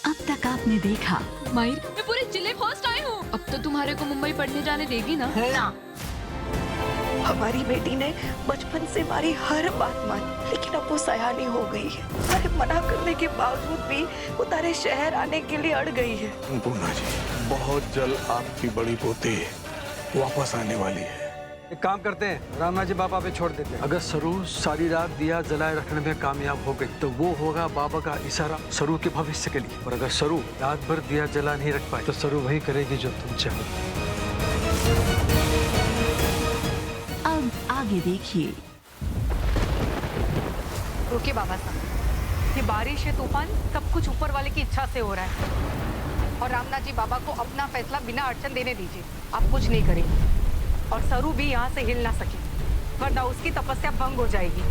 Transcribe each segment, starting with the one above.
अब तक आपने देखा। माहिर, मैं पूरे जिले फर्स्ट आई हूँ। अब तो तुम्हारे को मुंबई पढ़ने जाने देगी ना? ना, हमारी बेटी ने बचपन से हमारी हर बात मानी, लेकिन अब वो सयानी हो गई है। सारे मना करने के बावजूद भी वो तारे शहर आने के लिए अड़ गई है। पूना जी, बहुत जल्द आपकी बड़ी पोती वापस आने वाली है। एक काम करते हैं, रामनाथ जी बाबा पे छोड़ देते हैं। अगर सरू सारी रात दिया जलाए रखने में कामयाब हो गई तो वो होगा बाबा का इशारा सरू के भविष्य के लिए। और अगर सरू रात भर दिया जला नहीं रख पाई तो सरू वही करेगी जो तुम चाहो। अब आगे देखिए। रुकिए बाबा साहब, ये बारिश है, तूफान, सब कुछ ऊपर वाले की इच्छा से हो रहा है। और रामनाथ जी बाबा को अपना फैसला बिना अड़चन देने दीजिए। आप कुछ नहीं करेंगे और सरू भी यहाँ से हिल ना सके, वरना उसकी तपस्या भंग हो जाएगी।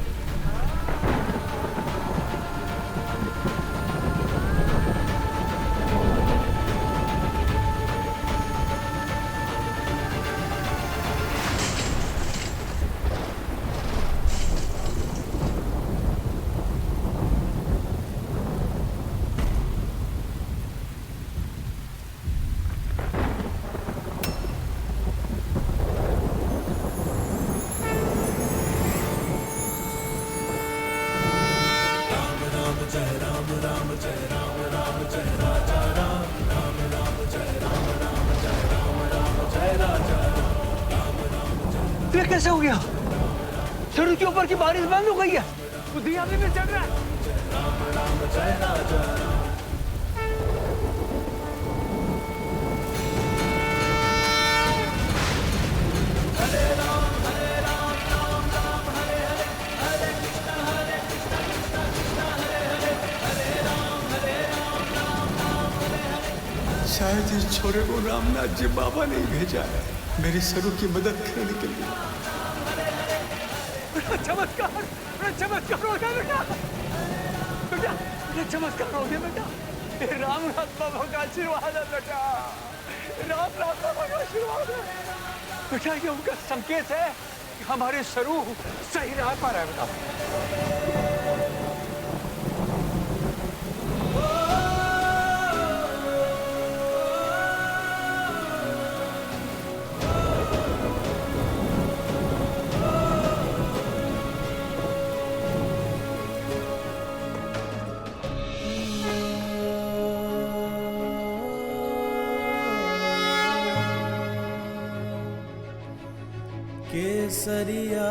ये कैसे हो गया? सरू के ऊपर की बारिश बंद हो गई है, वो दिया भी में चढ़ रहा है। शायद इस छोरे को रामनाथ जी बाबा ने भेजा है मेरी सरू की मदद करने के लिए। बड़ा चमत्कार हो गया बेटा, बेटा बड़ा चमत्कार हो गया बेटा। ये रामनाथ बाबा का आशीर्वाद है बेटा, रामनाथ बाबा का आशीर्वाद है बेटा। ये उनका संकेत है कि हमारे सरू सही राह पर है बेटा। केसरिया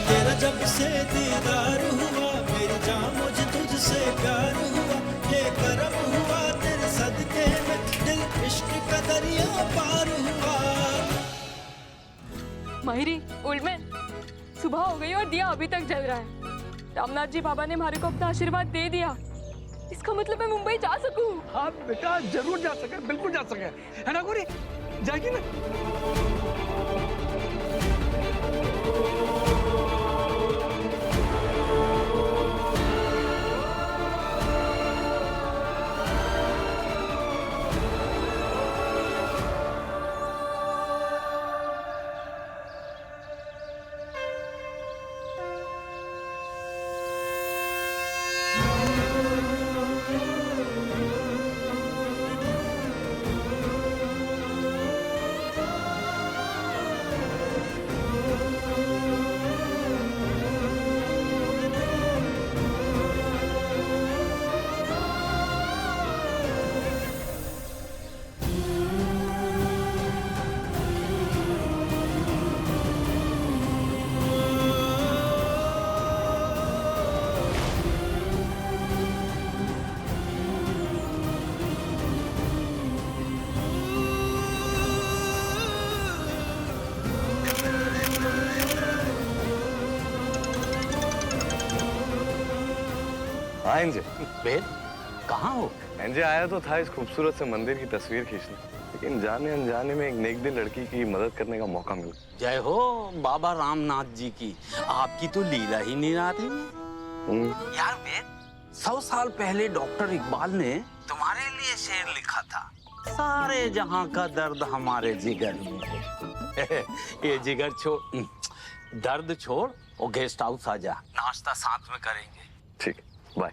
तेरा जब से दीदार हुआ, मेरी जान मुझे तुझसे प्यार हुआ। ये करम हुआ तेरे सदके में, दिल इश्क का दरिया पार हुआ। माहिरी, ओल्डमैन, सुबह हो गई और दिया अभी तक जल रहा है। रामनाथ जी बाबा ने हमारे को अपना आशीर्वाद दे दिया। इसका मतलब मैं मुंबई जा सकूं। हाँ बेटा, जरूर जा सके, बिल्कुल जा सके, है ना गोरी? जाएगी ना? हाँ एंजे, बेल, कहाँ हो? एंजे आया तो था इस खूबसूरत से मंदिर की तस्वीर खींचने, लेकिन जाने अनजाने में एक नेकदिल लड़की की मदद करने का मौका मिला। जय हो बाबा रामनाथ जी की, आपकी तो लीला ही निराली है। यार बेल, 100 साल पहले डॉक्टर इकबाल ने तुम्हारे लिए शेर लिखा था, सारे जहां का दर्द हमारे जिगर में है। ये जिगर छोड़, दर्द छोड़ और गेस्ट हाउस आ जा, नाश्ता साथ में करेंगे। ठीक। बाय।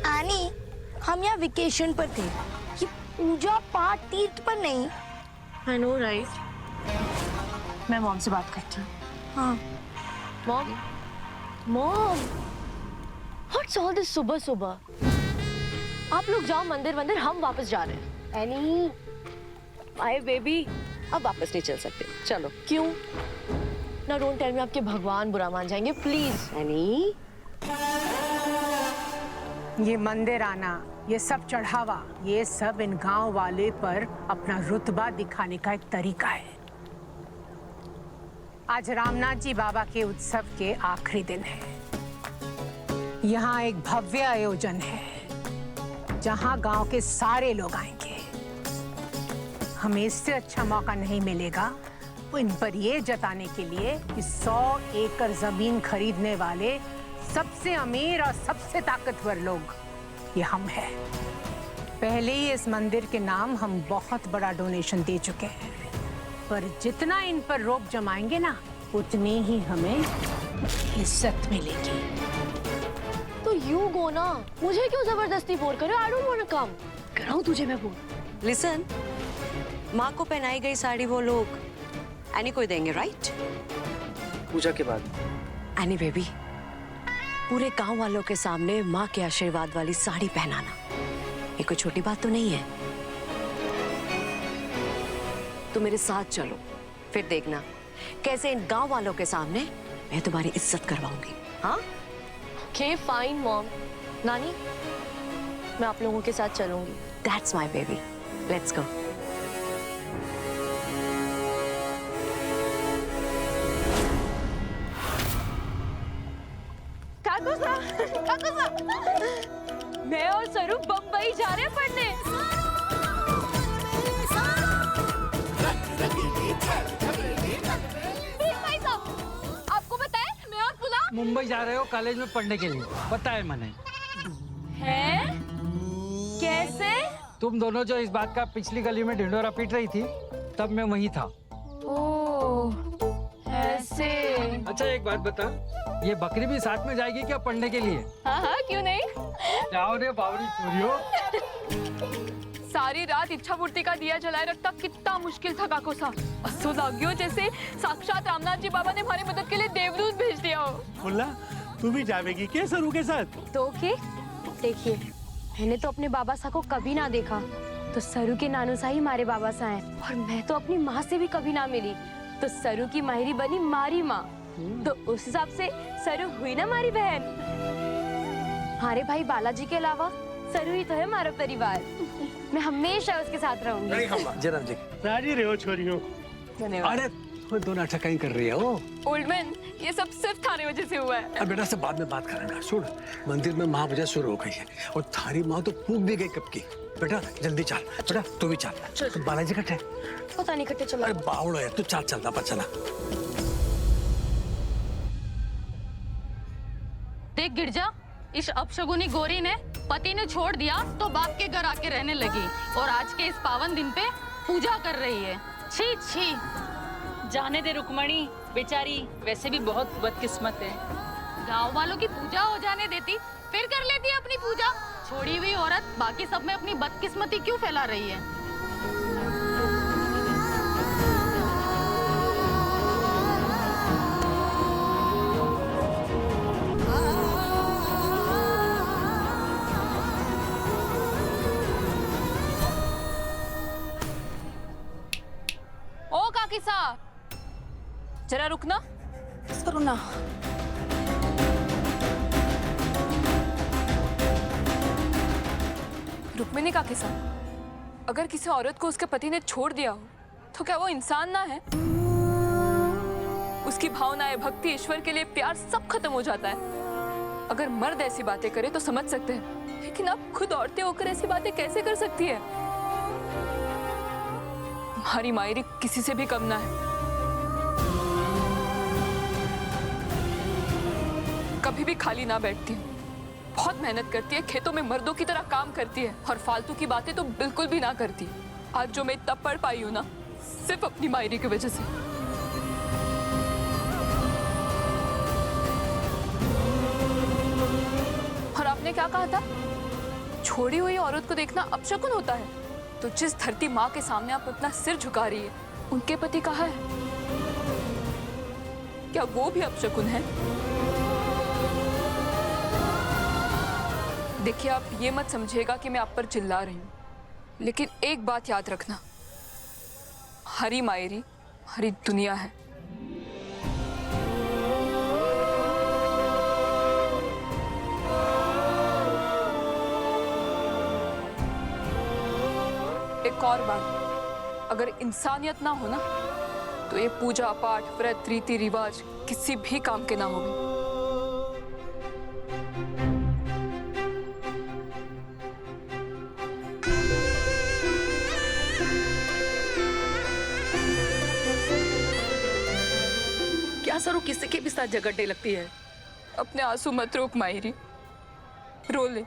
आनी, हम यहाँ वेकेशन पर थे, ये पूजा पाठ तीर्थ पर नहीं। I know, right? मैं मॉम से बात करती हूँ। हाँ। Mom, mom, what's all this सुबह सुबह? आप लोग जाओ मंदिर मंदिर, हम वापस जा रहे हैं। एनी, माय बेबी, अब वापस नहीं चल सकते, चलो। क्यों? ना डोंट टेल मी आपके भगवान बुरा मान जाएंगे, प्लीज। एनी, ये मंदिर आना, ये सब चढ़ावा, ये सब इन गांव वाले पर अपना रुतबा दिखाने का एक तरीका है। आज रामनाथ जी बाबा के उत्सव के आखिरी दिन है। यहाँ एक भव्य आयोजन है जहाँ गांव के सारे लोग आएंगे। हमें इससे अच्छा मौका नहीं मिलेगा वो इन पर ये जताने के लिए कि 100 एकड़ जमीन खरीदने वाले सबसे अमीर और सबसे ताकतवर लोग ये हम हैं। पहले ही इस मंदिर के नाम हम बहुत बड़ा डोनेशन दे चुके हैं, पर जितना इन पर रोप जमाएंगे ना, उतनी ही हमें इज्जत मिलेगी। तो यू गो ना, मुझे क्यों जबरदस्ती बोल कर रहे हो? I don't want to come. कराऊं तुझे मैं बोल। लिसन, माँ को पहनाई गई साड़ी वो लोग एनी को ही देंगे, राइट? पूजा के बाद एनी बेबी, पूरे गांव वालों के सामने माँ के आशीर्वाद वाली साड़ी पहनाना, ये कोई छोटी बात तो नहीं है। तो मेरे साथ चलो, फिर देखना कैसे इन गांव वालों के सामने मैं तुम्हारी इज्जत करवाऊंगी। हाँ? Okay fine mom. नानी, मैं आप लोगों के साथ चलूंगी। That's my baby. Let's go. मैं और सरू बम्बई जा रहे हैं पढ़ने। भाई साहब, आपको पता है मैं और पुला मुंबई जा रहे हो कॉलेज में पढ़ने के लिए, पता है मैंने। हैं? कैसे? तुम दोनों जो इस बात का पिछली गली में ढिंडोरा पीट रही थी, तब मैं वहीं था। ओह, ऐसे। अच्छा एक बात बता, ये बकरी भी साथ में जाएगी क्या पढ़ने के लिए? हाँ हाँ, क्यों नहीं? जाओ रे बावरी चोरियो। सारी रात इच्छा पूर्ति का दिया जलाए रखता कितना मुश्किल था काको सा। असो लाग्यो जैसे साक्षात रामनाथ जी बाबा ने हमारी मदद के लिए देवदूत भेज दिया हो। मुल्ला, तू भी जावेगी क्या सरू के साथ? तो के देखिए, मैंने तो अपने बाबा सा को कभी ना देखा, तो सरू के नानू सा ही हमारे बाबा सा हैं। और मैं तो अपनी माँ से भी कभी ना मिली, तो सरू की माहिरी बनी मारी माँ। तो उस हिसाब से सरू हुई ना हमारी बहन। हमारे भाई बालाजी के अलावा सरू ही तो है हमारा परिवार। मैं हमेशा उसके साथ रहूंगी। जरा जी राजी रहो छोरियों। अरे वो दो नाटक कहीं कर रही है वो। ओल्ड मैन, ये सब सिर्फ थारी वजह से हुआ है। अब बेटा से बाद में बात करेंगे। सुन, मंदिर में महापूजा शुरू हो गई है और थारी माँ तो पूछ भी गई कब की। बेटा जल्दी चल। बेटा तू भी चल। तो बालाजी कट्टे पता नहीं कट्टे चला। अरे बावड़ो है तू, चल चलता पर चला। देख गिरजा, इस अपशगुनी गोरी ने पति ने छोड़ दिया तो बाप के घर आके रहने लगी, और आज के इस पावन दिन पे पूजा कर रही है। छी छी। जाने दे रुक्मणी, बेचारी वैसे भी बहुत बदकिस्मत है। गांव वालों की पूजा हो जाने देती, फिर कर लेती अपनी पूजा। छोड़ी हुई औरत बाकी सब में अपनी बदकिस्मती क्यों फैला रही है? ओ काकी साहब, जरा रुकना। रुकना। रुक्मिणी काकी साहब, अगर किसी औरत को उसके पति ने छोड़ दिया हो तो क्या वो इंसान ना है? उसकी भावनाएं, भक्ति, ईश्वर के लिए प्यार सब खत्म हो जाता है। अगर मर्द ऐसी बातें करे तो समझ सकते हैं, लेकिन आप खुद औरतें होकर ऐसी बातें कैसे कर सकती है? हमारी मायरी किसी से भी कम ना है। कभी भी खाली ना बैठती है, बहुत मेहनत करती है, खेतों में मर्दों की तरह काम करती है और फालतू की बातें तो बिल्कुल भी ना करती। आज जो मैं तब पढ़ पाई हूँ ना, सिर्फ अपनी मायरी की वजह से। और आपने क्या कहा था? छोड़ी हुई औरत को देखना अपशकुन होता है। तो जिस धरती माँ के सामने आप अपना सिर झुका रही है, उनके पति कहाँ है? क्या वो भी अपशकुन है? देखिए, आप ये मत समझिएगा कि मैं आप पर चिल्ला रही हूँ, लेकिन एक बात याद रखना, हरी मायरी हरी दुनिया है। एक और बात, अगर इंसानियत ना हो ना, तो ये पूजा पाठ व्रत रीति रिवाज किसी भी काम के ना होंगे। क्या सरू किसी के भी साथ झगड़ने लगती है? अपने आंसू मत रोक मायरी, रो ले।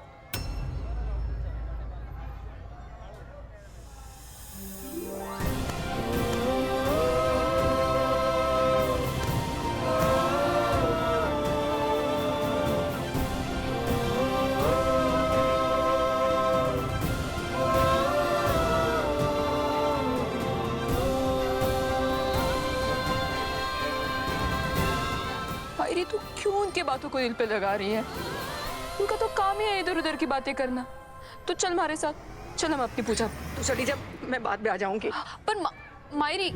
मायरी, तू क्यों उनके बातों को दिल पे लगा रही है? उनका तो काम ही है इधर उधर की बातें करना। तो चल हमारे साथ, चल हम अपनी पूजा। तू चली जा, मैं बाद में आ जाऊंगी। पर मायरी,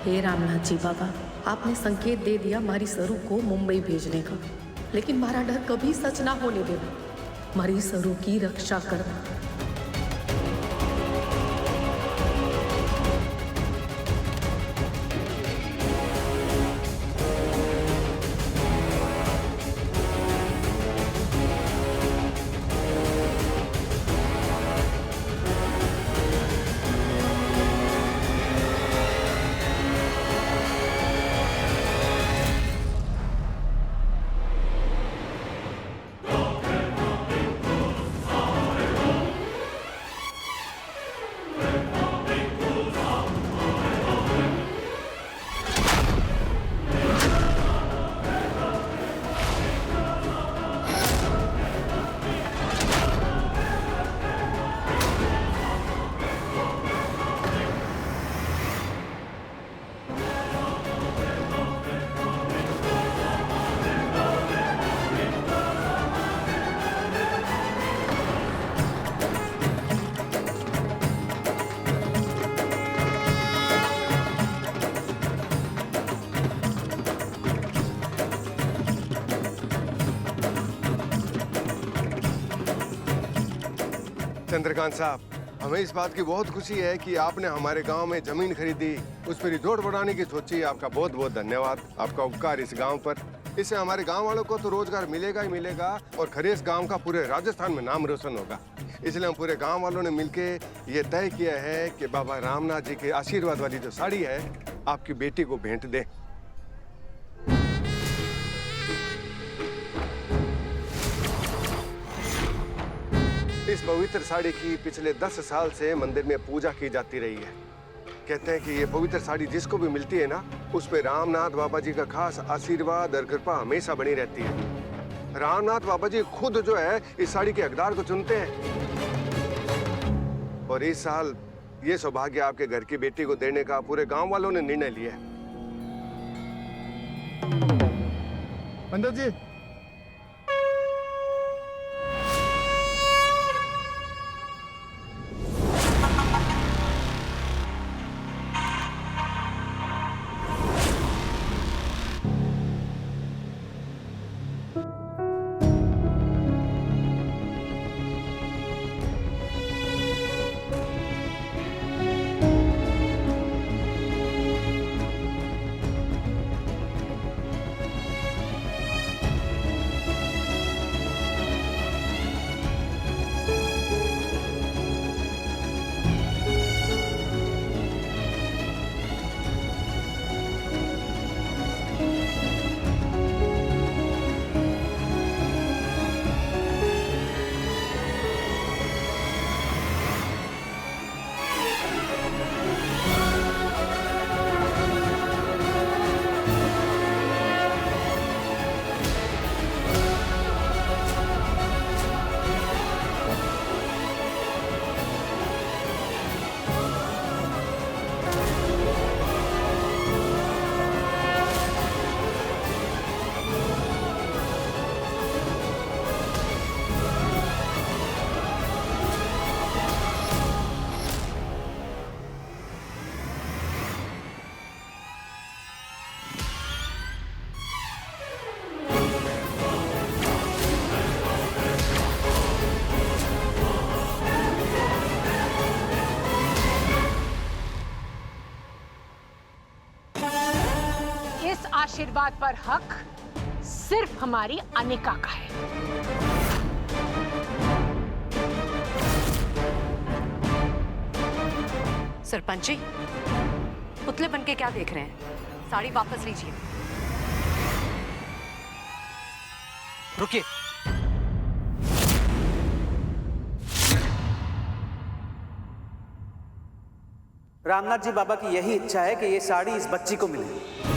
हे रामनाथ जी बाबा, आपने संकेत दे दिया मारी सरू को मुंबई भेजने का, लेकिन मारा डर कभी सच ना होने देना। मारी सरू की रक्षा करना। चंद्रकांत साहब, हमें इस बात की बहुत खुशी है कि आपने हमारे गांव में जमीन खरीदी, उस पर रिजोर्ट बनाने की सोची। आपका बहुत बहुत धन्यवाद। आपका उपकार इस गांव पर, इससे हमारे गांव वालों को तो रोजगार मिलेगा ही मिलेगा और खरेस गांव का पूरे राजस्थान में नाम रोशन होगा। इसलिए हम पूरे गांव वालों ने मिलके ये तय किया है कि बाबा रामनाथ जी के आशीर्वाद वाली जो साड़ी है आपकी बेटी को भेंट दें। इस पवित्र साड़ी की पिछले 10 साल से मंदिर में पूजा की जाती रही है। कहते हैं कि ये पवित्र साड़ी जिसको भी मिलती है ना, उस पे रामनाथ बाबा जी का खास आशीर्वाद और कृपा हमेशा बनी रहती है। रामनाथ बाबा जी खुद जो है इस साड़ी के हकदार को चुनते हैं। और इस साल ये सौभाग्य आपके घर की बेटी को देने का पूरे गांव वालों ने निर्णय लिया है। पंडित जी, इस आशीर्वाद पर हक सिर्फ हमारी अनिका का है। सरपंच जी, पुतले बन के क्या देख रहे हैं? साड़ी वापस लीजिए। रुकिए। रामनाथ जी बाबा की यही इच्छा है कि ये साड़ी इस बच्ची को मिले।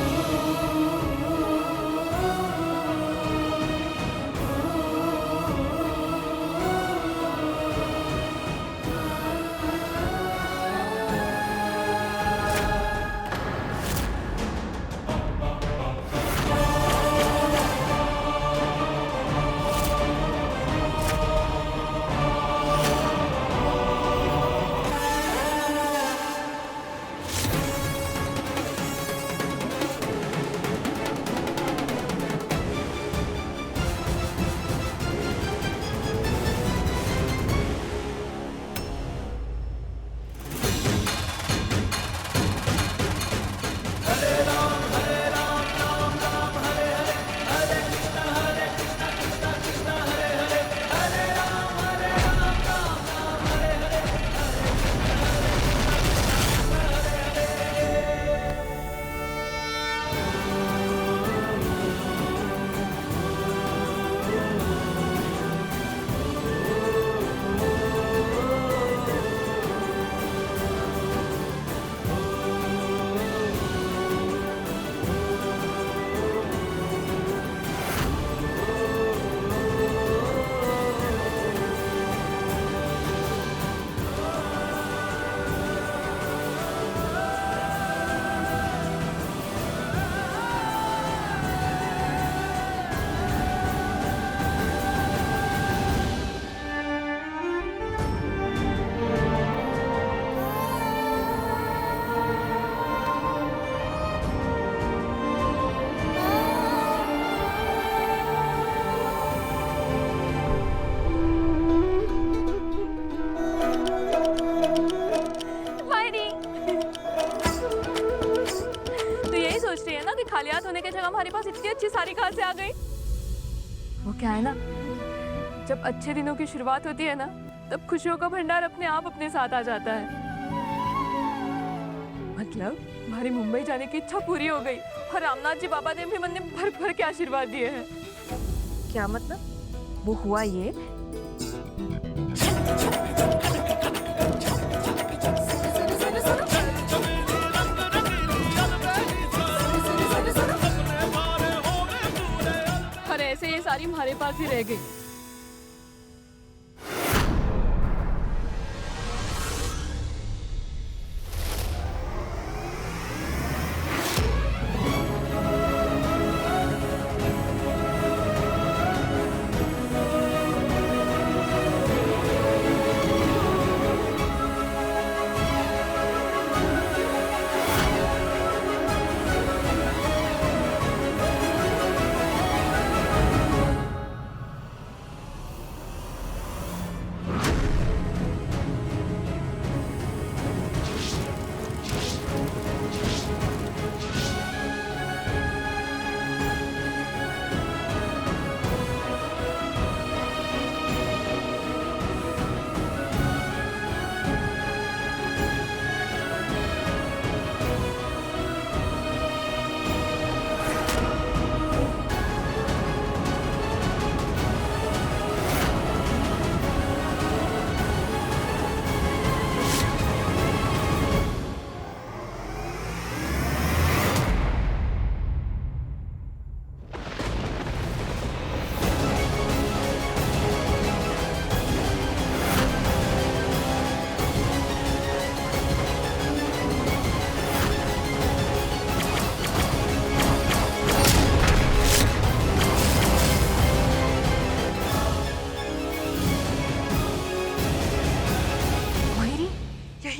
खाली हाथ होने की जगह हमारे पास इतनी अच्छी साड़ी कहाँ से आ गई? वो क्या है ना, जब अच्छे दिनों की शुरुआत होती है ना, तब खुशियों का भंडार अपने आप अपने साथ आ जाता है। मतलब हमारी मुंबई जाने की इच्छा पूरी हो गई और रामनाथ जी बाबा ने भी मन में भर भर के आशीर्वाद दिए हैं। क्या मतलब? वो हुआ ये और ऐसे ये सारी हमारे पास ही रह गई।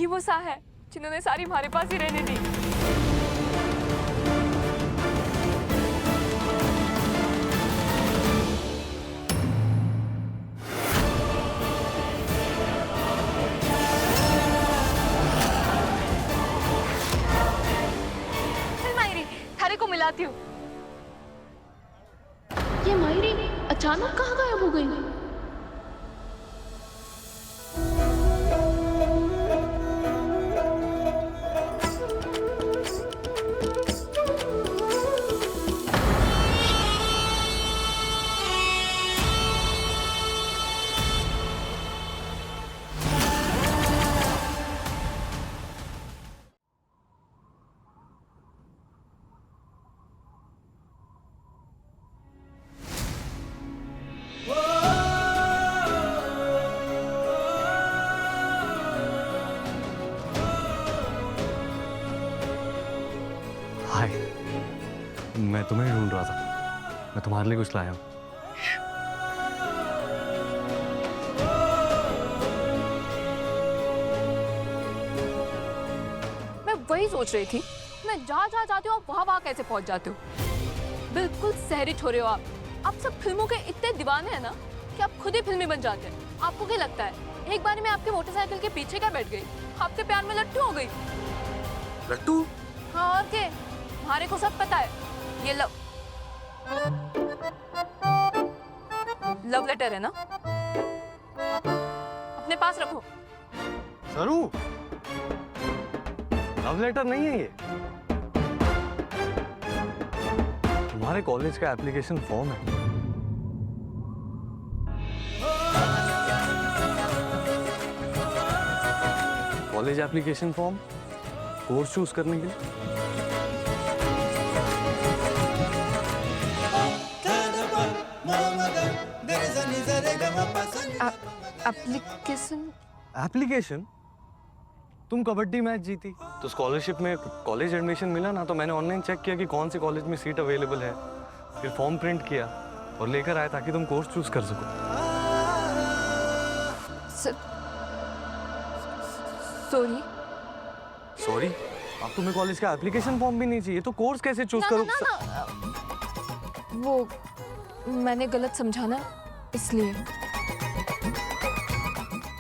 वो सा है जिन्होंने सारी हमारे पास ही रहने दी। थारे को मिलाती हूँ। ये मायरी अचानक कहाँ गायब हो गई? हाय, मैं तुम्हें ढूंढ रहा था। मैं तुम्हारे लिए कुछ लाया हूँ। मैं वही सोच रही थी, मैं जहाँ जहाँ जाती हूँ आप वहाँ कैसे पहुँच जाते हो? बिल्कुल सहरी छोरे हो आप। आप सब फिल्मों के इतने दीवाने हैं ना कि आप खुद ही फिल्मी बन जाते हैं। आपको क्या लगता है एक बार मैं आपके मोटरसाइकिल के पीछे क्या बैठ गई, आपके प्यार में लट्टू हो गई? लट्टू? हाँ और क्या, हमारे को सब पता है। ये लव लेटर है ना, अपने पास रखो। सरू, लव लेटर नहीं है ये, तुम्हारे कॉलेज का एप्लीकेशन फॉर्म है। College application form, course choose करने के लिए। एप्लीकेशन? तुम कबड्डी मैच जीती तो स्कॉलरशिप में कॉलेज एडमिशन मिला ना, तो मैंने ऑनलाइन चेक किया कि कौन से कॉलेज में सीट अवेलेबल है, फिर फॉर्म प्रिंट किया और लेकर आया ताकि तुम कोर्स चूज कर सको। सॉरी सॉरी, अब तुम्हें कॉलेज का एप्लीकेशन फॉर्म भी नहीं चाहिए तो कोर्स कैसे चूज करो? वो मैंने गलत समझा ना, इसलिए।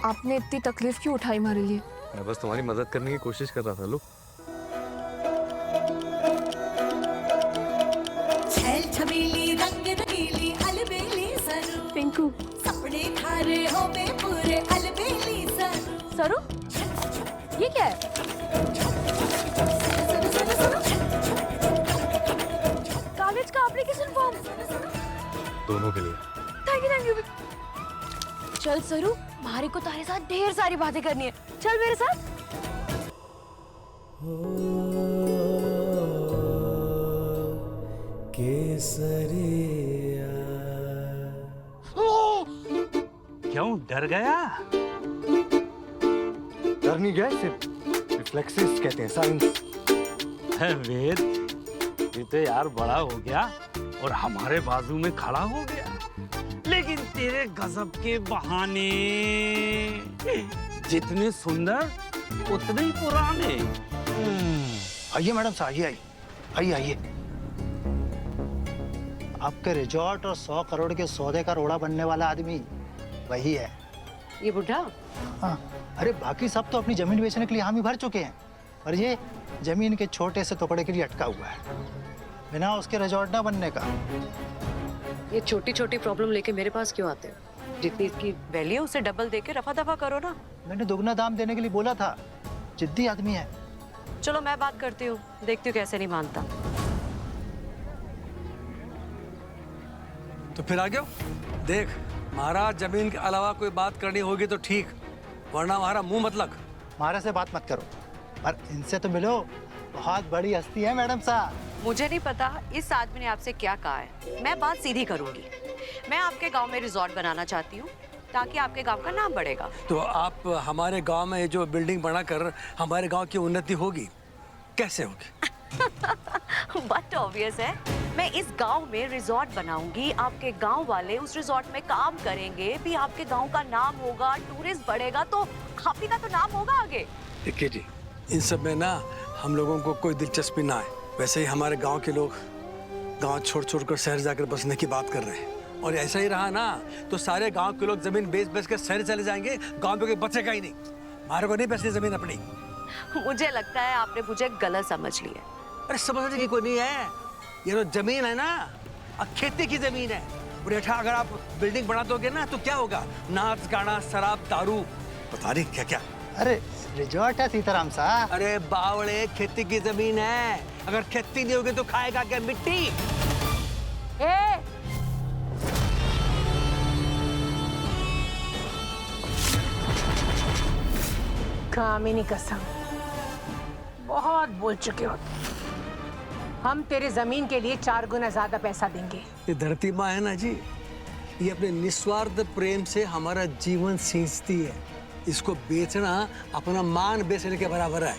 आपने इतनी तकलीफ क्यों उठाई हमारे लिए? मैं बस तुम्हारी मदद करने की कोशिश कर रहा था। लो, पिंकू, सपने थारे हो में पूरे अलबेली सरू, ये क्या है? कॉलेज का एप्लीकेशन फॉर्म दोनों के लिए। Thank you. चल सरू, मारी को तारे साथ ढेर सारी बातें करनी है, चल मेरे साथ। केसरिया। क्यों डर गया? डर नहीं गया, सिर्फ रिफ्लेक्सेस कहते हैं, साइंस। वेद, ये तो यार बड़ा हो गया और हमारे बाजू में खड़ा हो गया, लेकिन तेरे गजब के बहाने जितने सुंदर उतने ही पुराने। आइए मैडम साहब, आइए आइए। आपके रिजॉर्ट और 100 करोड़ के सौदे का रोड़ा बनने वाला आदमी वही है। ये बुढ़ा? हाँ, अरे बाकी सब तो अपनी जमीन बेचने के लिए हामी भर चुके हैं, और ये जमीन के छोटे से टुकड़े के लिए अटका हुआ है, बिना उसके रिजॉर्ट ना बनने का। ये छोटी छोटी प्रॉब्लम लेके मेरे पास क्यों आते हैं? जितनी इसकी वैल्यू उसे डबल देके रफा दफा करो ना। मैंने दुगना दाम देने के लिए बोला था, जिद्दी आदमी है। चलो मैं बात करती हूँ, देखती हूँ कैसे नहीं मानता। तो फिर आ गया। देख महाराज, जमीन के अलावा कोई बात करनी होगी तो ठीक, वरना हमारा मुंह मत लग। हमारे से बात मत करो, पर इनसे तो मिलो, बहुत बड़ी हस्ती है मैडम साहब। मुझे नहीं पता इस आदमी ने आपसे क्या कहा है, मैं बात सीधी करूंगी। मैं आपके गांव में रिजॉर्ट बनाना चाहती हूँ ताकि आपके गांव का नाम बढ़ेगा। तो आप हमारे गांव में जो बिल्डिंग बनाकर हमारे गांव की उन्नति होगी, कैसे होगी? बट ऑब्वियस है, मैं इस गांव में रिजॉर्ट बनाऊंगी, आपके गांव वाले उस रिजॉर्ट में काम करेंगे, भी आपके गांव का नाम होगा, टूरिस्ट बढ़ेगा, तो आप ही का तो नाम होगा आगे। देखिए जी, इन सब में ना हम लोगों को कोई दिलचस्पी ना है। वैसे ही हमारे गांव के लोग गांव छोड़ कर शहर जाकर बसने की बात कर रहे हैं, और ऐसा ही रहा ना तो सारे गांव के लोग जमीन बेच कर शहर चले जाएंगे, गांव में कोई बचेगा ही नहीं। हमारे को नहीं बेचनी जमीन अपनी। मुझे लगता है आपने मुझे गलत समझ लिया। अरे समझने की कोई नहीं है, ये जो जमीन है ना, खेती की जमीन है। बेटा अगर आप बिल्डिंग बना दोगे ना तो क्या होगा? नाच गाना शराब दारू पता नहीं क्या क्या। अरे रिजॉर्ट है सीताराम साहब। अरे बावड़े, खेती की जमीन है, अगर खेती नहीं होगी तो खाएगा क्या? मिट्टी। कामिनी कसम, बहुत बोल चुके हो। हम तेरे जमीन के लिए 4 गुना ज्यादा पैसा देंगे। ये धरती माँ है ना जी, ये अपने निस्वार्थ प्रेम से हमारा जीवन सींचती है। इसको बेचना अपना मान बेचने के बराबर है।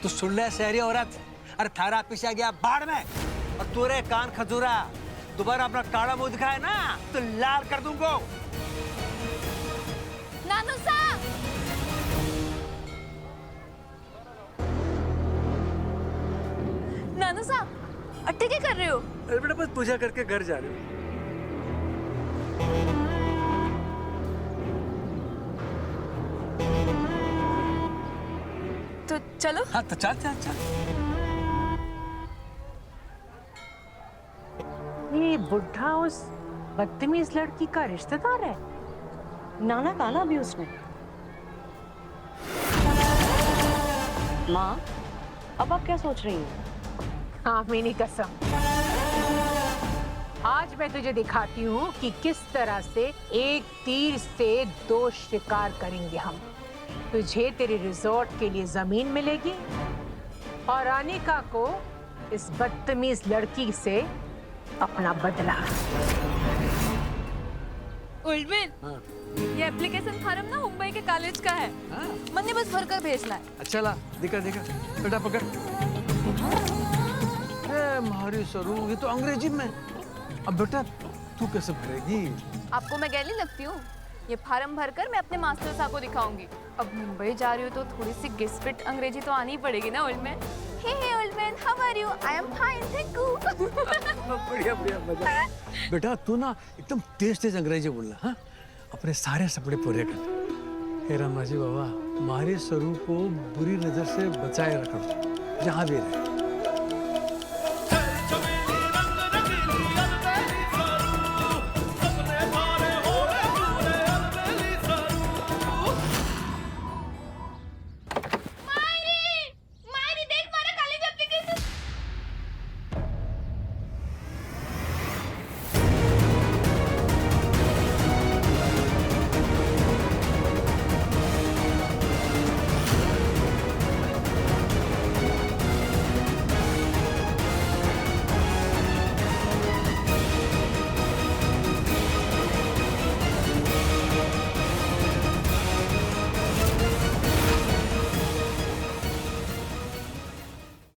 तो सुन ले शहरी औरत, अरे थारा पीछे गया बाढ़ में और तूरे कान खजूरा, दोबारा अपना काला मुंह दिखाए ना तो लाल कर दूंगा। नानू साहब, नानू साहब अट्टे क्या कर रहे हो? अरे बेटा बस पूजा करके घर जा रहे हो। तो चलो। हाँ तो चल चल चल। ये बुढ़ा उस बदतमीज लड़की का रिश्तेदार है? नाना काला भी उसने। माँ, अब आप क्या सोच रही हैं? कामिनी कसम, आज मैं तुझे दिखाती हूँ कि किस तरह से एक तीर से 2 शिकार करेंगे हम। तुझे तेरे रिजॉर्ट के लिए जमीन मिलेगी और अनिका को इस बदतमीज लड़की से अपना बदला। उल्विन, ये एप्लीकेशन फॉर्म ना मुंबई के कॉलेज का है। मैंने बस भरकर भेजना है। अच्छा ला, दिखा दिखा, बेटा पकड़। हमारी सरू, ये तो अंग्रेजी में। अब बेटा तू कैसे भरेगी? आपको मैं गैली लगती हूँ? ये फार्म भरकर मैं अपने मास्टर साहब को दिखाऊंगी। अब मुंबई जा रही हूँ तो थोड़ी सी गिस्पिट अंग्रेजी तो आनी ही पड़ेगी ना। Old man, hey old man, how are you? I am fine, thank you. बढ़िया बढ़िया, मजा। बेटा तू ना एकदम तेज तेज अंग्रेजी बोलना, हाँ? अपने सारे सपने पूरे कर। हे रामा जी बाबा, हमारे सरू को बुरी नजर से बचाए रखो, जहाँ भी रहे।